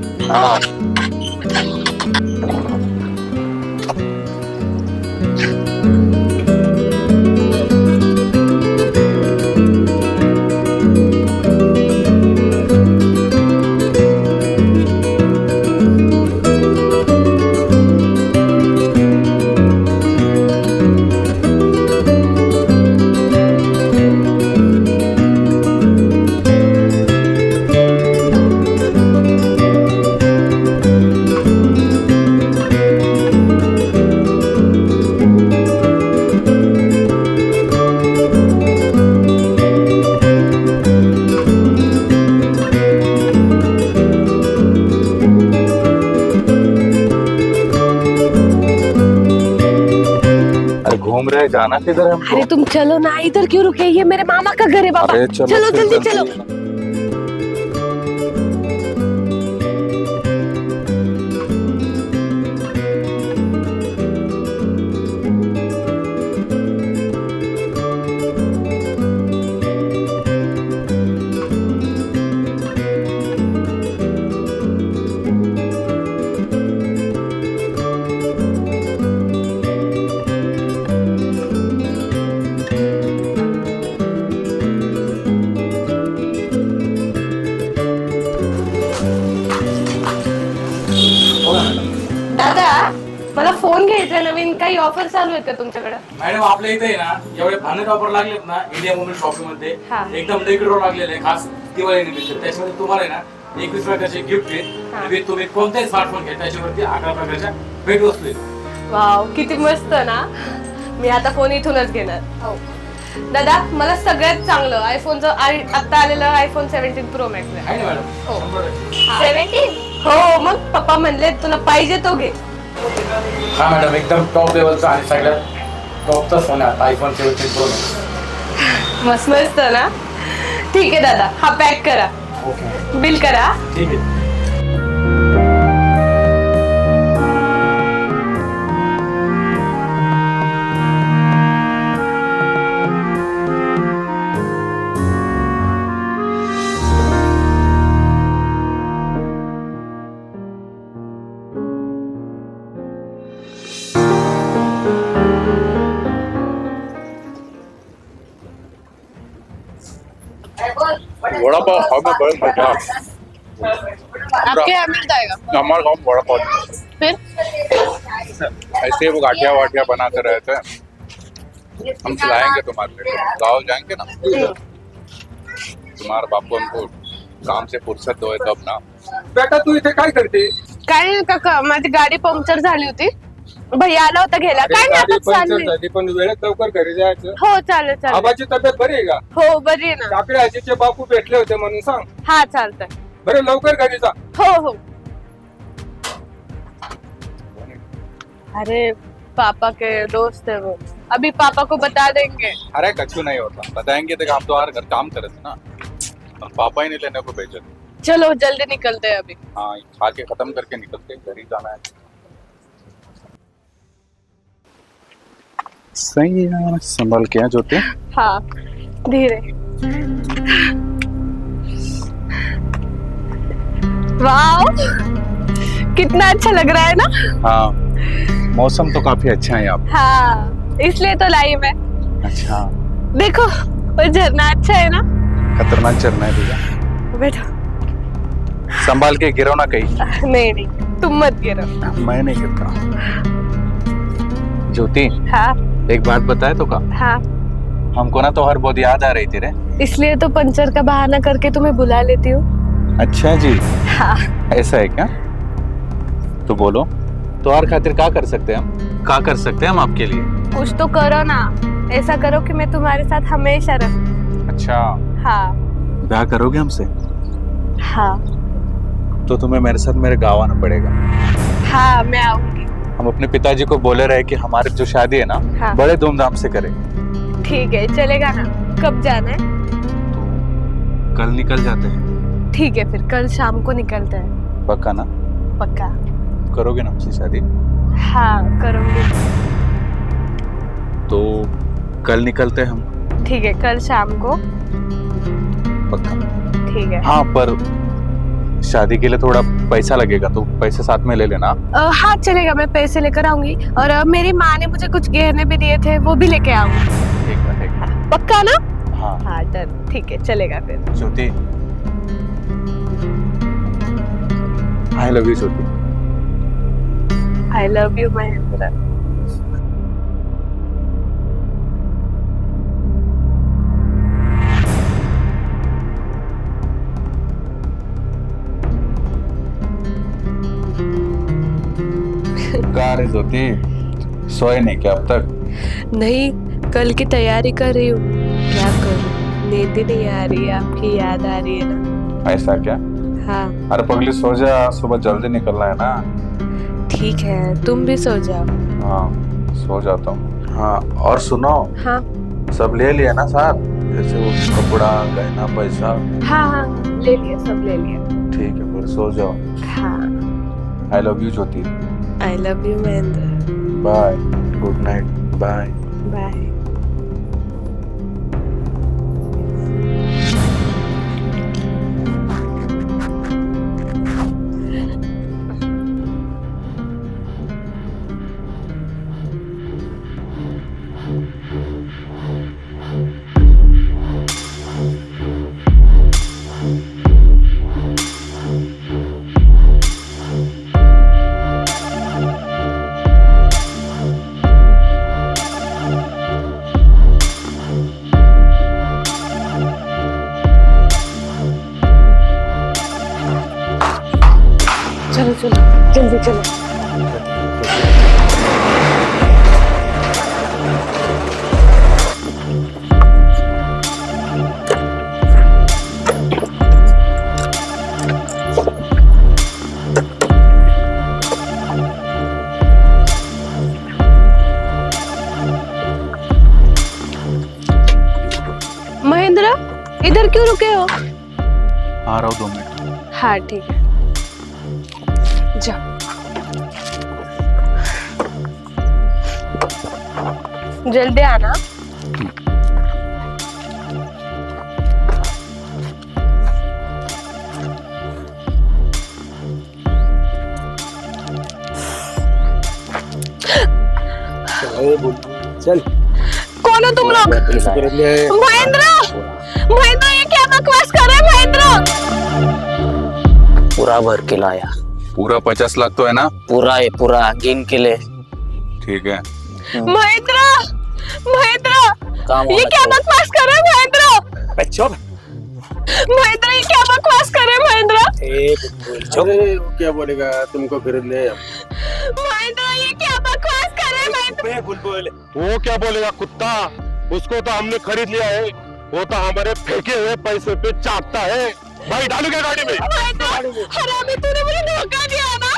घूम रहे, जाना किधर है हमको? अरे तुम चलो ना, इधर क्यों रुके? ये मेरे मामा का घर है बाबा. अरे चलो, चलो जल्दी चलो. दादा, मला फोन घ्यायचा नवीन, काही ऑफर चालू आहेत का तुमच्याकडे? मॅडम आपल्या इथे आहे ना एवढे भांडे ऑफर लागलेत ना इंडिया मोबाईल शॉपिंग मध्ये, हा. एकदम लेकडो लागलेले खास दिवाळी निमित्त. त्याच्यामध्ये तुम्हाला आहे ना 21 प्रकारचे गिफ्ट आहे. आणि तुम्ही कोणताही स्मार्टफोन घ्या त्याच्यावरती 11 प्रकारच्या भेटवस्तू आहेत. वाव किती मस्त ना. मी आता फोन इथूनच घेणार. दादा मला सगळ्यात चांगलं आयफोनचं आता आलेलं आयफोन 17 प्रो मॅक्स आहे ना मॅडम? हो 17? हो मग पप्पा म्हणले तुला पाहिजे तो घे. हा मॅडम एकदम टॉप लेवलचा आणि सगळ्यात टॉपचा फोन आहे आयफोन 17 प्रो मॅक्स. मस्त मस्त ना. ठीक आहे दादा हा पॅक करा. ओके बिल करा. ठीक आहे. वड़ा पाव खाओ में बड़ा मजा आपके यहाँ मिल जाएगा. हमारे गाँव में वड़ा पाव फिर ऐसे वो गाठिया वाटिया बनाते रहते हैं हम खिलाएंगे तुम्हारे लिए गाँव जाएंगे ना तुम्हारे बाप को हमको काम से फुर्सत होए तब ना बेटा तू इथे काय करते? काय नाही काका माझी गाडी पंक्चर झाली होती. भैया आला होता घ्यायला. काय नाही गाडी आता पंक्चर चालली. झाली पण वेळेत लवकर घरी जायचं. हो चालेल चालेल. आबाची तब्येत बरी आहे का? हो बरी आहे ना. आपल्या आजीचे बापू भेटले होते म्हणून सांग. हाँ चालतंय. बरं लवकर घरी जा. हो हो. अरे पापा के दोस्त है वो. अभी पापा को बता देंगे. अरे कछु नहीं होता, बताएंगे तो आप तो हर घर काम करे थे ना, और पापा ही नहीं लेने को भेजे थे. चलो जल्दी निकलते हैं अभी. हाँ खा के खत्म करके निकलते घर ही जाना है. सही है, संभल के हैं जोते. हाँ धीरे. वाओ कितना अच्छा लग रहा है ना. हाँ मौसम तो काफी अच्छा है यहाँ पे. हाँ इसलिए तो लाई मैं. अच्छा देखो वो झरना अच्छा है ना. खतरनाक झरना है भैया, बैठो. संभाल के गिरो ना कहीं. नहीं नहीं तुम मत गिरो. मैं नहीं गिरता. ज्योति हाँ एक बात बताए तो का, हाँ हमको ना तो हर बहुत याद आ रही थी रे. इसलिए तो पंचर का बहाना करके तुम्हें बुला लेती हूँ. अच्छा जी हाँ ऐसा है क्या? तो बोलो तो हर खातिर क्या कर सकते हैं हम, क्या कर सकते हैं हम आपके लिए? कुछ तो करो ना. ऐसा करो कि मैं तुम्हारे साथ हमेशा रहूं. अच्छा हाँ ब्याह करोगे हमसे? हाँ तो तुम्हें मेरे साथ मेरे गाँव आना पड़ेगा. हाँ मैं आऊंगी. हम अपने पिताजी को बोले रहे कि हमारी जो शादी है ना हाँ. बड़े धूमधाम से करें. ठीक है चलेगा ना. कब जाना है? कल निकल जाते हैं. ठीक है फिर कल शाम को निकलते हैं. पक्का ना? पक्का. करोगे ना हमसे शादी? हाँ करूंगी. तो कल निकलते हैं हम. ठीक है कल शाम को. पक्का. ठीक है. हाँ पर शादी के लिए थोड़ा पैसा लगेगा तो पैसे साथ में ले लेना. हाँ चलेगा मैं पैसे लेकर आऊंगी. और मेरी माँ ने मुझे कुछ गहने भी दिए थे वो भी लेके आऊंगी. ठीक है ठीक है. पक्का ना? हाँ हाँ डन. ठीक है चलेगा फिर. Jyoti I love you Jyoti. I love you Mahendra. कहाँ रे ज्योति, सोए नहीं क्या अब तक? नहीं कल की तैयारी कर रही हूँ. क्या करूँ नींद ही नहीं आ रही है. आपकी याद आ रही है ना. ऐसा क्या? हाँ अरे पगली सो जा, सुबह जल्दी निकलना है ना. ठीक है तुम भी सो जाओ. हाँ सो जाता हूँ. हाँ और सुनो, हाँ सब ले लिया ना साथ, जैसे वो कपड़ा गहना पैसा? हाँ हाँ ले लिया सब ले लिया. ठीक है फिर सो जाओ. हाँ I love you Jyoti. I love you Mahendra. Bye. Good night. Bye. Bye. चलो चलो जल्दी चलो। महेंद्र इधर क्यों रुके हो? आ रहा हूँ 2 मिनट। हाँ ठीक है, जाओ। जल्दी आना। चल। कौन हो तुम लोग? महेंद्र, महेंद्र ये क्या बकवास कर रहे हैं महेंद्र? पूरा भर के लाया। पूरा 50 लाख तो है ना? पूरा है, पूरा गिन के ले। ठीक है। महेंद्र, महेंद्र काम ये क्या बकवास कर रहे हैं महेंद्र? चुप। महेंद्र ये क्या बकवास कर रहे हैं महेंद्र? क्या बोलेगा तुमको खरीद ले। महेंद्र ये क्या बकवास कर रहे हैं महेंद्र? बुलबुल वो क्या बोलेगा कुत्ता, उसको तो हमने खरीद लिया है, वो तो हमारे फेंके हुए पैसे पे चाटता है। भाई डालो क्या गाड़ी में? हरामी तूने मुझे धोखा दिया ना,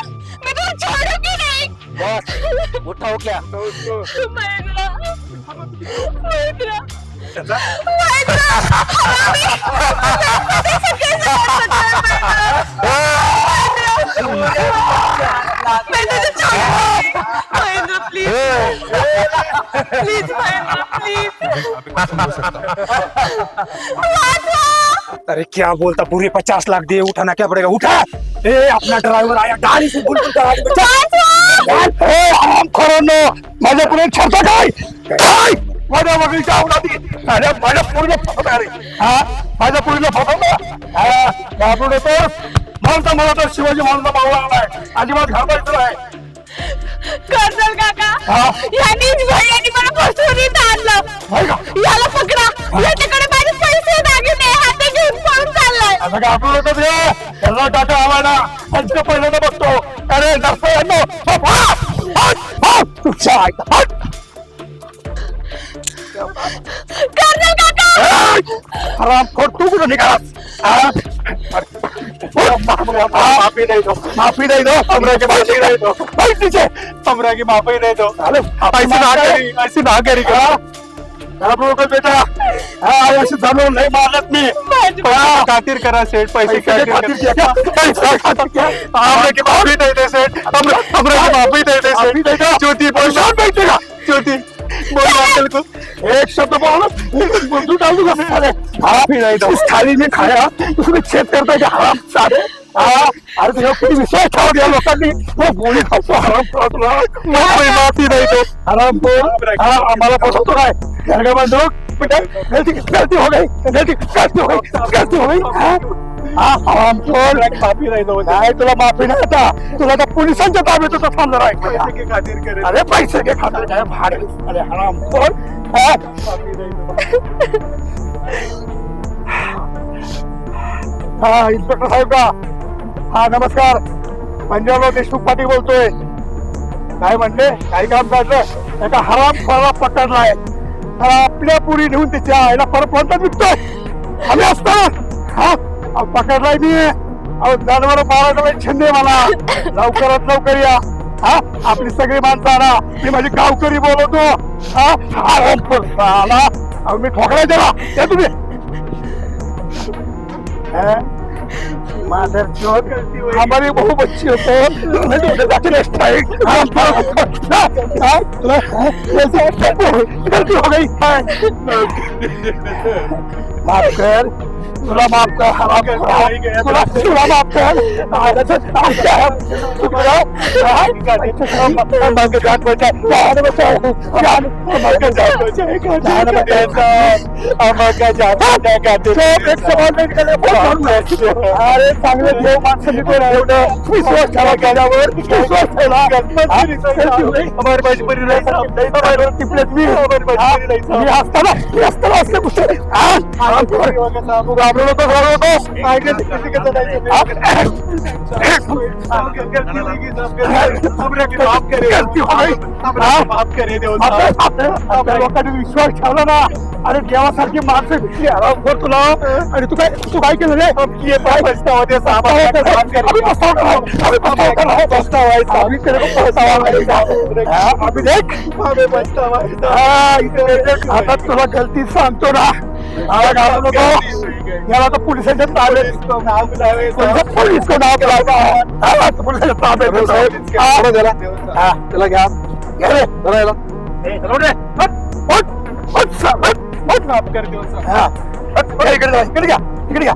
मैं तुझे छोड़ूंगी नहीं। बस उठाओ क्या? महेंद्र, महेंद्र, महेंद्र, मैं तुझे छोड़ूंगी। Mahendra please, please Mahendra please. अरे क्या बोलता, पूरे 50 लाख दिए, उठाना क्या पड़ेगा? उठा। ए अपना ड्राइवर आया, गाड़ी से बुलबुल का आगे बैठा। ए आराम करो नो, माझ्या पुढे छरता काय माझ्या वगैरे उडा दी। अरे माझ्या पूर्ण फोटो अरे हा माझ्या पूर्ण फोटो ना बाबू तो म्हणता मला तर शिवाजी महाराजांचा मावळा आलाय, अजिबात घाबरायचं नाही। कर्नल काका, या नीच भैयानी मला फसवून आणलं। याला पकडा, याच्याकडे माझे पैसे दागिने हातात घेऊन पळून चाललाय। आता घाबरू नको रे, त्याला टाका हवा ना, त्यांचं पहिल्यांदा बघतो। अरे दर्शक यांनो, कर्नल काका, हरामखोर तू कुठं निघालास? माफी नहीं दो, माफी नहीं दो, हमरा के माफी नहीं दो, भाई नीचे हमरा की माफी नहीं दो। ऐसी ना करी का नको बेटा, अशी जाणून नाही मारत मी। खातिर करा सेठ, पैसे खातिर हमरा की माफी नहीं दे सेठ, हमरा की माफी नहीं दे सेठ। ज्योति बोल बैठे का ज्योति बोल, एक शब्द बोलो डाल दूंगा। अरे माफी नहीं दो, इस थाली में खाया उसमें छेद करता है हराम सारे। अरे तुझे कोई विश्वास ठेव दिया लोकांनी, वो गोळी खातो हराम तुला माफी नाही दो। हराम बोल, आम्हाला फसवतो काय? घर बंदूक गलती हो गई, गलती हो गई। हराम बोल, माफी नाही दो। नाही तुला माफी नाही, आता तुला तर पोलिसांच्या ताब्यात होता थांबणार आहे। अरे पैसे के खातिर काय भाडे? अरे हराम बोल, माफी नाही दो। हा इन्स्पेक्टर साहेब का? हा नमस्कार, पंजाबराव देशमुख पाटील बोलतोय। काय म्हणले? काही काम काढलं? एका हराम खोराला पकडलाय, आपल्या पुरी नेऊन तिच्या आईला परत म्हणतात विकतोय। आम्ही असताना हा पकडलाय मी। जानवर मारायचा छंद आहे मला, लवकरात लवकर या। हा आपली सगळी माणसं आणा, मी माझी गावकरी बोलवतो। हा आला मी ठोकराय देवा त्या तुम्ही मादर चौक हमारी बहु बच्ची हो स्ट्राइक गलती हो गई, माफ कर, तुला माफ कर, हराम तुला माफ कर। अरे चांगले देव माणसांनी तो ठेवलं, विश्वास ठेवा गेल्यावर, विश्वास ठेवला। मी असताना असल्या गोष्टी रडू नकोस आपल्या लोकांनी विश्वास ठेवला ना आणि देवासारखी माणसं भेटली आरामखोर तुला आणि तू काय केलं रे आता तुला गलती सांगतो ना याला तर पोलिसांच्या ताब्यात पोलीस पोलिसांच्या ताब्यात त्याला घ्या इकडे घ्या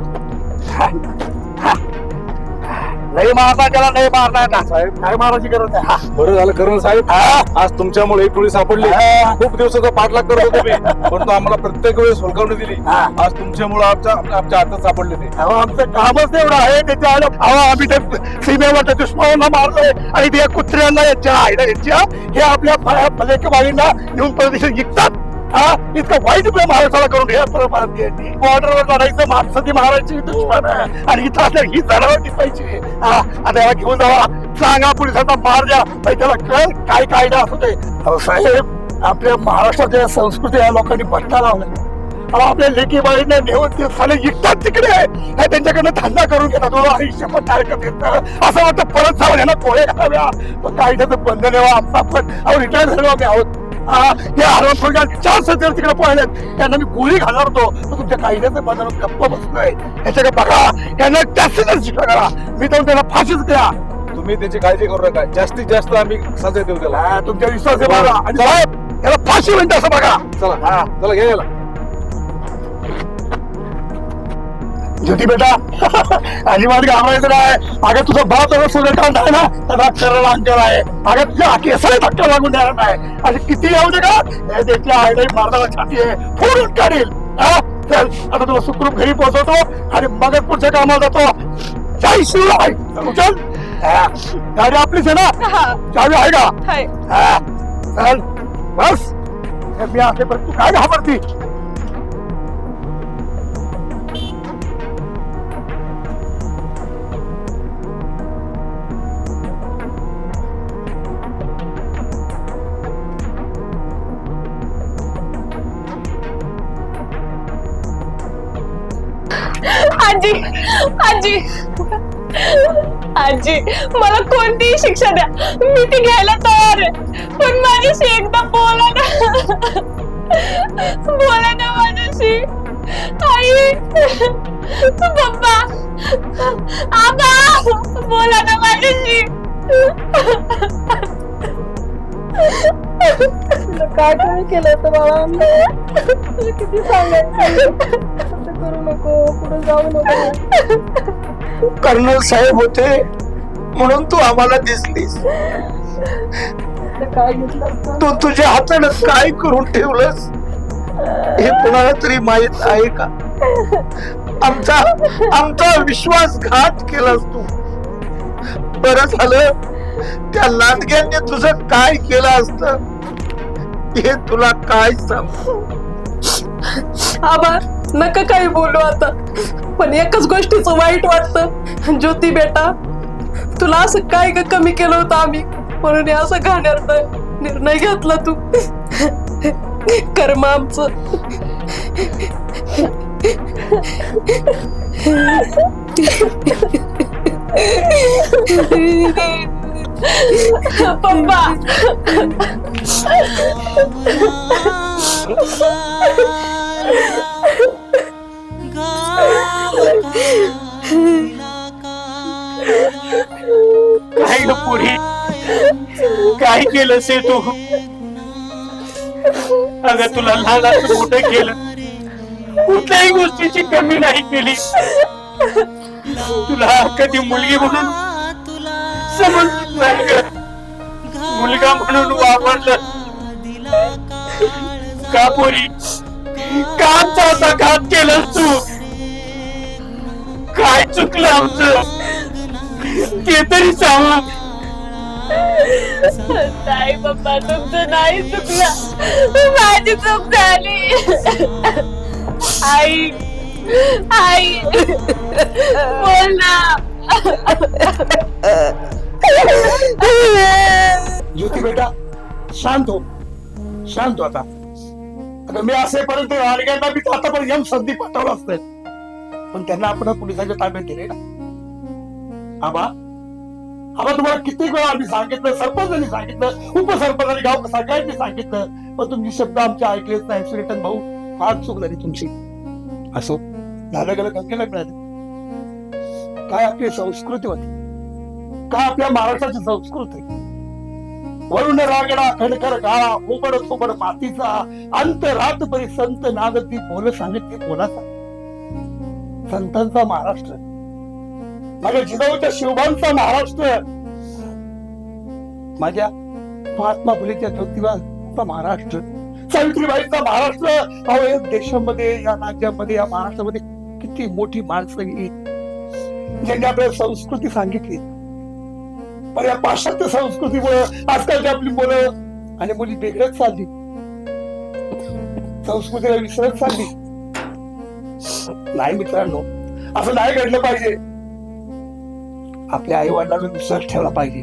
नाही मारणार त्याला नाही मारणार ना साहेब काय मारायची गरज नाही बरं झालं करून साहेब आज तुमच्यामुळे एक टोळी सापडली खूप दिवसाचा पाठलाग करत होतो मी परंतु आम्हाला प्रत्येक वेळेस हुलकावणी दिली आज तुमच्यामुळे आमच्या हातात सापडले ते आमचं कामच एवढं आहे त्याच्या आम्ही ते सीमेवर त्या दुश्मनांना मारलोय आणि ते कुत्र्यांना यांच्या हे आपल्या बाईंना येऊन परदेशात विकतात इतकं वाईट महाराष्ट्राला करून बॉर्डरवर लढायचं माणसं मारायची दुश्मन आणि इथं असल्या ही जनावर टिपायची आता याला घेऊन जावा सांगा पोलिसांना मार द्या त्याला कळ काय कायदा असू दे साहेब आपल्या महाराष्ट्राच्या संस्कृती या लोकांनी बट्टा लावल्या आपल्या लेकी बाईंना नेऊन ते साले विकतात तिकडे त्यांच्याकडनं धंदा करून घेतात आयुष्यभर काय करत असं वाटतं परत जाऊन यांना कोळे घालाव्या कायद्याचं बंधन यावं आमचा पण रिटायर झालो आम्ही आहोत या हरवून 4 सदस्य तिकडे पळलेत त्यांना मी गोळी घालणार होतो तुमच्या कायद्याचं बंधन गप्प बसलोय याच्याकडे बघा यांना जास्तीत शिक्षा करा मी तर त्याला फाशीच द्या तुम्ही त्याची काळजी करू नका जास्तीत जास्त आम्ही सजा देऊ त्याला तुमच्या विश्वास आहे बघा आणि साहेब याला फाशी म्हणते असं बघा चला चला घ्या याला ज्योती बेटा अजिबात घाबरायचं नाही अगं तुझा भाव तर सूर्यकांत आहे ना त्याला सरळ अंकर आहे अगं तुझ्या केसाला धक्का लागून देणार नाही आणि किती येऊ दे का हे देखील आहे मारणारा छाती आहे फोडून काढेल चल आता तुला सुखरूप घरी पोहोचवतो आणि मग पुढच्या कामाला जातो जय शिवराय चल गाडी आपलीच आहे ना चावी आहे का चल बस मी आहे पण तू काय घाबरती आजी आजी आजी मला कोणतीही शिक्षा द्या मी ती घ्यायला तयार आहे पण माझ्याशी एकदा बोला ना माझ्याशी आई पप्पा आबा बोला ना माझ्याशी काय काय केलं होतं बाबा किती सांगायचं करू नको पुढे जाऊ नको कर्नल साहेब होते म्हणून तू आम्हाला दिसलीस तू तुझ्या हाताने काय करून ठेवलंस हे कुणाला तरी माहित आहे का आमचा विश्वासघात केलास तू बरं झालं त्या लांडग्यांनी तुझं काय केलं असतं हे तुला काय सांगू आभार नका काही बोलू आता पण एकच गोष्टीचं वाईट वाटतं ज्योती बेटा तुला असं काय कमी केलं होतं आम्ही म्हणून असं घाण्याचा निर्णय घेतला तू कर्म आमचं पप्पा काय ग पुरी काय केलं से तू अगं तुला लहानाचं मोठं केलं कुठल्याही गोष्टीची कमी नाही केली तुला कधी मुलगी म्हणून समजलं नाही ग मुलगा म्हणून वापरलं का पोरी का आमचा असा घात केलास तू काय चुकलं आमचं ते तरी सांगा नाही पप्पा तुमचं नाही चुकलं माझी चूक झाली आई आई बोल ना. ज्योती बेटा शांत हो, शांत हो. आता मी असेपर्यंत राणग्यांना मी आता पण यम संधी पाठवलं असतं, पण त्यांना आपण पोलिसांच्या ताब्यात दिले ना. आबा तुम्हाला किती वेळा आम्ही सांगितलं, सरपंचांनी सांगितलं, उपसरपंचांनी, गाव सगळ्यांनी सांगितलं, पण तुमची शब्द आमचे ऐकलेच नाही. सुरेटन भाऊ, फार चूक झाली तुमची. असो, झालं गेलं गंगेला मिळालं. काय आपली संस्कृती होती, काय आपल्या महाराष्ट्राची संस्कृती. वरुण रागडा खडखर गाळा, ओबड थोबड मातीचा, अंत रात परी संत नागती, बोल सांगितली बोलाचा. संतांचा महाराष्ट्र, माझ्या जिजाऊच्या शिवबांचा महाराष्ट्र, माझ्या महात्मा फुलेच्या ज्योतिबाचा महाराष्ट्र, सावित्रीबाईचा महाराष्ट्र. अहो, या देशामध्ये, या राज्यामध्ये, या महाराष्ट्रामध्ये किती मोठी माणसं गेली ज्यांनी आपल्याला संस्कृती सांगितली. पण या पाश्चात्य संस्कृतीमुळे आजकालची आपली मुलं आणि मुली वेगळच चालली, संस्कृतीला विसरत चालली. नाही मित्रांनो, असं नाही घडलं पाहिजे. आपल्या आई वडिलांना विश्वास ठेवला पाहिजे.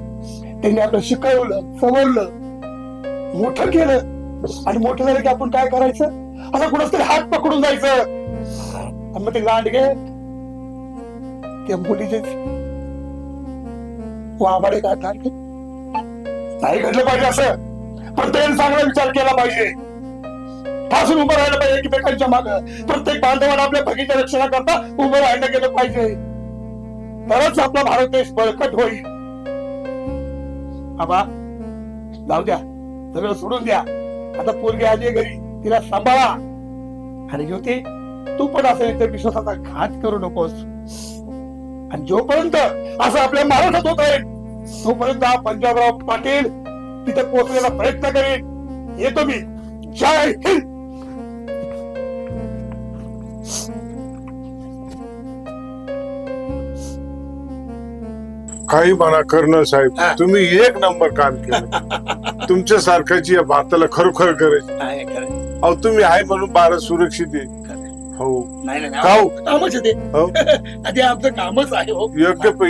त्यांनी आपलं शिकवलं, समजलं, मोठं केलं, आणि मोठं झालं की आपण काय करायचं, असं कुणाच तरी हात पकडून जायचं. आणि मग ते लांडगे त्या मुलीचे वाबाडे काय नाही घडलं पाहिजे. असं प्रत्येकाने चांगला विचार केला पाहिजे, ठासून उभं राहिलं पाहिजे एकमेकांच्या मागं. प्रत्येक बांधवाला आपल्या भगीच्या रक्षणाकरता उभं राहिलं गेलं पाहिजे, तरच आपला भारत देश बळकट होईल. आबा जाऊ द्या, सगळं सोडून द्या. आता पोरगी आली घरी, तिला सांभाळा. आणि ज्योती, तू पण असं तर विश्वासाचा घात करू नकोस. आणि जोपर्यंत असं आपल्या महाराष्ट्रात होत आहे, तोपर्यंत पंजाबराव पाटील तिथे पोहोचण्याचा प्रयत्न करेन. येतो मी. जय हिंद. काही म्हणा कर्नल साहेब, तुम्ही एक नंबर काम केलं. तुमच्या सारख्याची या भारताला खरोखर गरज. अहो, तुम्ही आहे म्हणून भारत सुरक्षित आहे. हो, कामच आहे ते, आमचं कामच आहे.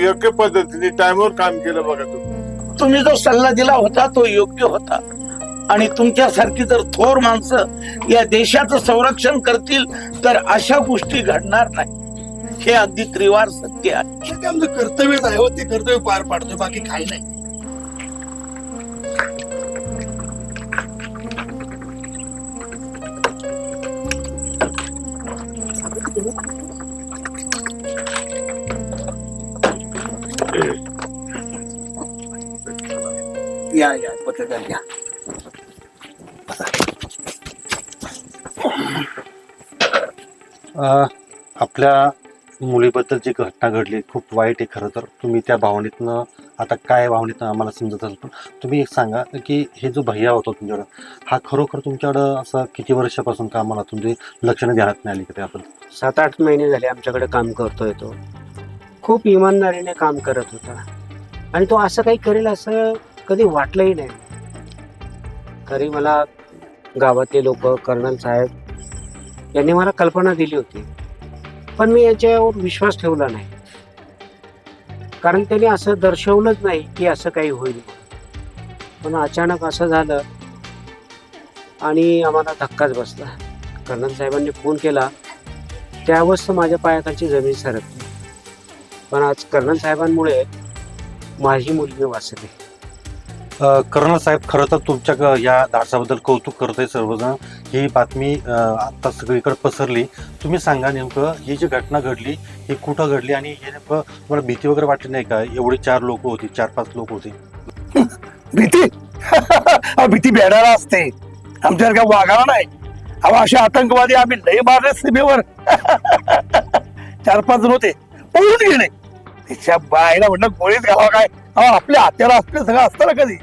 योग्य पद्धतीने टाइमवर काम केलं बघा तुम्ही जो सल्ला दिला होता तो योग्य होता. आणि तुमच्यासारखी जर थोर माणसं या देशाचं संरक्षण करतील तर अशा गोष्टी घडणार नाही. हे अगदी त्रिवार सत्य आहे. ते आमचं कर्तव्यच आहे, ते कर्तव्य पार पाडतोय, बाकी काही नाही. या पत्रकार या. आपल्या मुलीबद्दल जी घटना घडली खूप वाईट आहे. खरं तर तुम्ही त्या भावनेतनं, आता काय भावनेतनं आम्हाला समजत असेल, पण तुम्ही एक सांगा की हे जो भैया होता तुमच्याकडं, हा खरोखर तुमच्याकडं असं किती वर्षापासून कामाला तुमची लक्षणं ध्यानात नाही आली का त्याबद्दल? 7-8 महिने झाले आमच्याकडे काम करतोय. तो खूप इमानदारीने काम करत होता, आणि तो असं काही करेल असं कधी वाटलंही नाही. तरी मला गावातले लोक, कर्नल साहेब यांनी मला कल्पना दिली होती, पण मी याच्यावर विश्वास ठेवला नाही. कारण त्यांनी असं दर्शवलंच नाही की असं काही होईल. पण अचानक असं झालं आणि आम्हाला धक्काच बसला. कर्नल साहेबांनी फोन केला, त्यावेळेस माझ्या पायाखालची जमीन सरकली. पण आज कर्नल साहेबांमुळे माझी मुलगी वाचली. कर्नल साहेब, खरं तर तुमच्या या धाडसाबद्दल कौतुक करतोय सर्वजण. ही बातमी आता सगळीकडे पसरली. तुम्ही सांगा नेमकं ही जी घटना घडली ही कुठं घडली, आणि हे नेमकं तुम्हाला भीती वगैरे वाटली नाही का? एवढी 4 लोक होती, 4-5 लोक होती. भीती भीती बेडाला असते, आमच्यासारख्या वाघाला नाही. अहो, असे आतंकवादी आम्ही लय मारले सीमेवर. 4-5 जण होते, पळून गेले. तिच्या बाईला म्हणलं गोळीच घालावा काय. अहो, आपल्या हात्याला असले सगळं असतं ना कधी.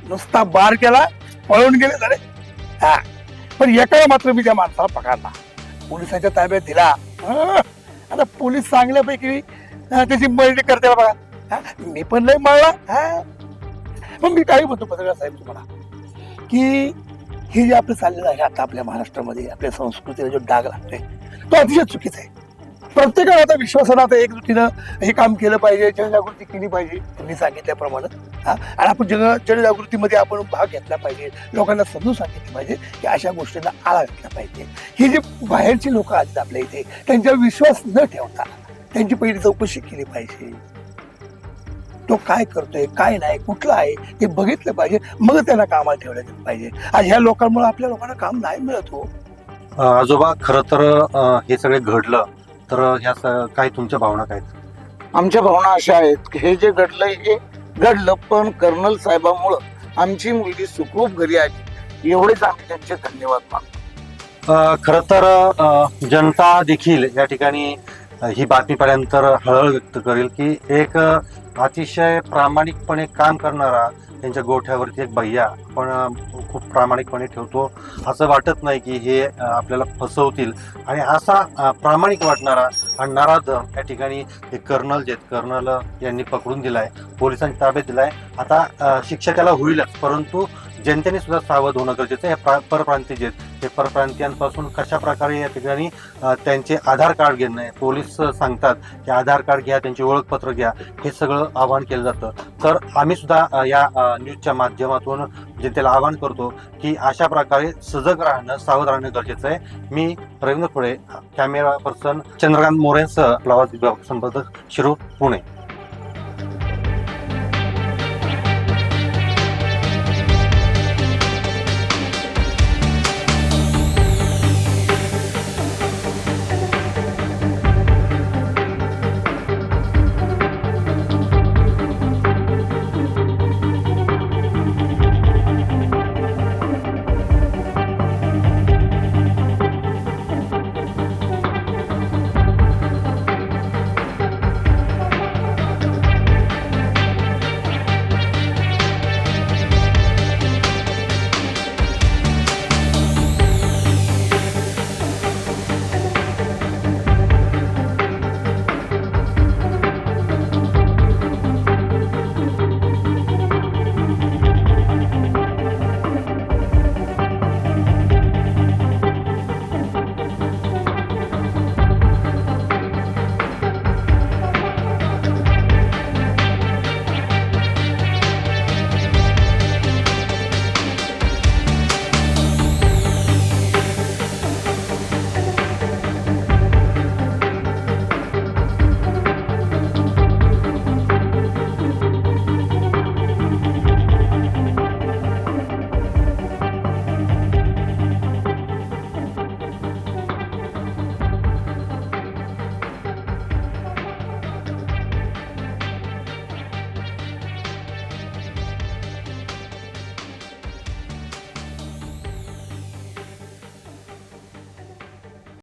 नुसता बार केला, पळून गेले झाले. हा, पण एकाला मात्र मी त्या माणसाला पकडला, पोलिसांच्या ताब्यात दिला. आता पोलीस चांगल्यापैकी त्याची मळणी करते बघा. मी पण लय मळला. पण मी काही म्हणतो पत्रकार साहेब तुम्हाला, की हे जे आपलं चाललेलं आहे आता आपल्या महाराष्ट्रामध्ये, आपल्या संस्कृतीला जो डाग लागतोय, तो अतिशय चुकीचा आहे. प्रत्येकाने आता विश्वासानं आता एकजुटीनं हे काम केलं पाहिजे, जनजागृती केली पाहिजे त्यांनी सांगितल्याप्रमाणे. आणि आपण जनजागृतीमध्ये आपण भाग घेतला पाहिजे, लोकांना समजून सांगितलं पाहिजे की अशा गोष्टींना आळा घातला पाहिजे. ही जी बाहेरची लोक आली आपल्या इथे त्यांच्यावर विश्वास न ठेवता त्यांची पहिली चौकशी केली पाहिजे. तो काय करतोय काय नाही कुठला आहे हे बघितलं पाहिजे, मग त्यांना कामाला ठेवलं गेलं पाहिजे. आज ह्या लोकांमुळे आपल्या लोकांना काम नाही मिळत हो. आजोबा खरं तर हे सगळे घडलं तर ह्या काय तुमच्या भावना काय? आमच्या भावना अशा आहेत की हे जे घडलंय हे घडलं, पण कर्नल साहेबांमुळं आमची मुलगी सुखरूप घरी आली, एवढेच आम्ही त्यांचे धन्यवाद मानतो. खरं तर जनता देखील या ठिकाणी ही बातमी पाहिल्यानंतर हळहळ व्यक्त करेल की एक अतिशय प्रामाणिकपणे काम करणारा त्यांच्या गोठ्यावरती एक भैया पण खूप प्रामाणिकपणे ठेवतो, असं वाटत नाही की हे आपल्याला फसवतील. आणि असा प्रामाणिक वाटणारा आणि नराधम या ठिकाणी हे कर्नल कर्नल यांनी पकडून दिलाय, पोलिसांच्या ताब्यात दिलाय. आता शिक्षा त्याला होईलच, परंतु जनतेने सुद्धा सावध होणं गरजेचं आहे. हे परप्रांतीय जे आहेत ते परप्रांतीयांपासून कशा प्रकारे या ठिकाणी त्यांचे आधार कार्ड घेणं आहे, पोलीस सांगतात की आधार कार्ड घ्या, त्यांचे ओळखपत्र घ्या, हे सगळं आवाहन केलं जातं. तर आम्ही सुद्धा या न्यूजच्या माध्यमातून जनतेला आवाहन करतो की अशा प्रकारे सजग राहणं, सावध राहणं गरजेचं आहे. मी रवींद्र खोडे, कॅमेरा पर्सन चंद्रकांत मोरेंसह प्रवास विभाग संपादक शिरूर, पुणे.